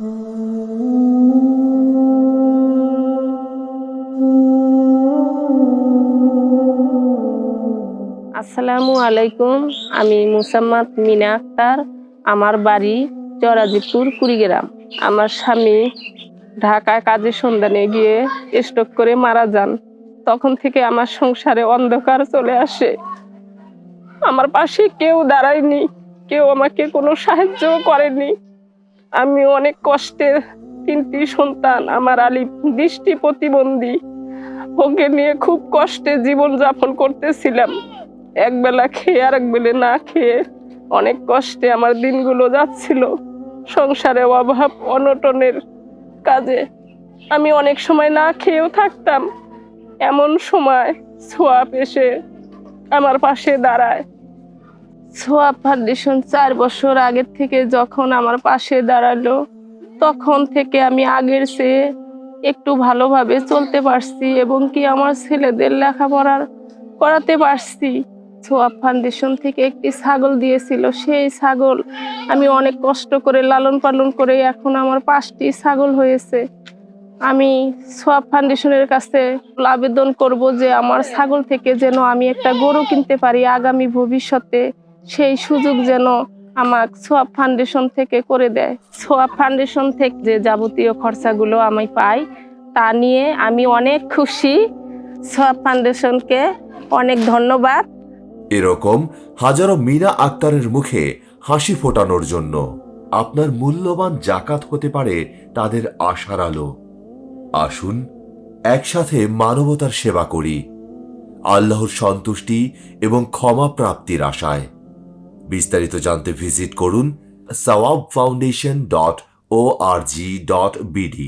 আসসালামু আলাইকুম। আমি মুসাম্মাদ মিনা আক্তার। আমার বাড়ি চরাজিপুর কুড়িগ্রাম। আমার স্বামী ঢাকায় কাজের সন্ধানে গিয়ে স্ট্রোক করে মারা যান। তখন থেকে আমার সংসারে অন্ধকার চলে আসে। আমার পাশে কেউ দাঁড়ায়নি, কেউ আমাকে কোনো সাহায্য করেনি। আমি অনেক কষ্টে, 3টি সন্তান, আমার আলী দৃষ্টি প্রতিবন্ধী, ওকে নিয়ে খুব কষ্টে জীবন যাপন করতেছিলাম। একবেলা খেয়ে আর একবেলা না খেয়ে অনেক কষ্টে আমার দিনগুলো যাচ্ছিল। সংসারে অভাব অনটনের কাজে আমি অনেক সময় না খেয়েও থাকতাম। এমন সময় সোয়াব এসে আমার পাশে দাঁড়ায়। সোয়াব ফাউন্ডেশন 4 বছর আগের থেকে যখন আমার পাশে দাঁড়ালো, তখন থেকে আমি আগের চেয়ে একটু ভালোভাবে চলতে পারছি এবং কি আমার ছেলেদের লেখাপড়া করাতে পারছি। সোয়াব ফাউন্ডেশন থেকে একটি ছাগল দিয়েছিল, সেই ছাগল আমি অনেক কষ্ট করে লালন পালন করে এখন আমার 5টি ছাগল হয়েছে। আমি সোয়াব ফাউন্ডেশনের কাছে আবেদন করব যে আমার ছাগল থেকে যেন আমি একটা গরু কিনতে পারি আগামী ভবিষ্যতে, সেই সুযোগ যেন আমাকে সোয়াব ফাউন্ডেশন থেকে করে দেয়। সোয়াব ফাউন্ডেশন থেকে যে যাবতীয় খরচাগুলো আমি পাই তা নিয়ে আমি অনেক খুশি। সোয়াব ফাউন্ডেশনকে অনেক ধন্যবাদ। এরকম হাজারো মিনা আক্তারের মুখে হাসি ফোটানোর জন্য আপনার মূল্যবান জাকাত হতে পারে তাদের আশার আলো। আসুন একসাথে মানবতার সেবা করি, আল্লাহর সন্তুষ্টি এবং ক্ষমা প্রাপ্তির আশায়। বিস্তারিত জানতে ভিজিট করুন sawabfoundation.org.bd।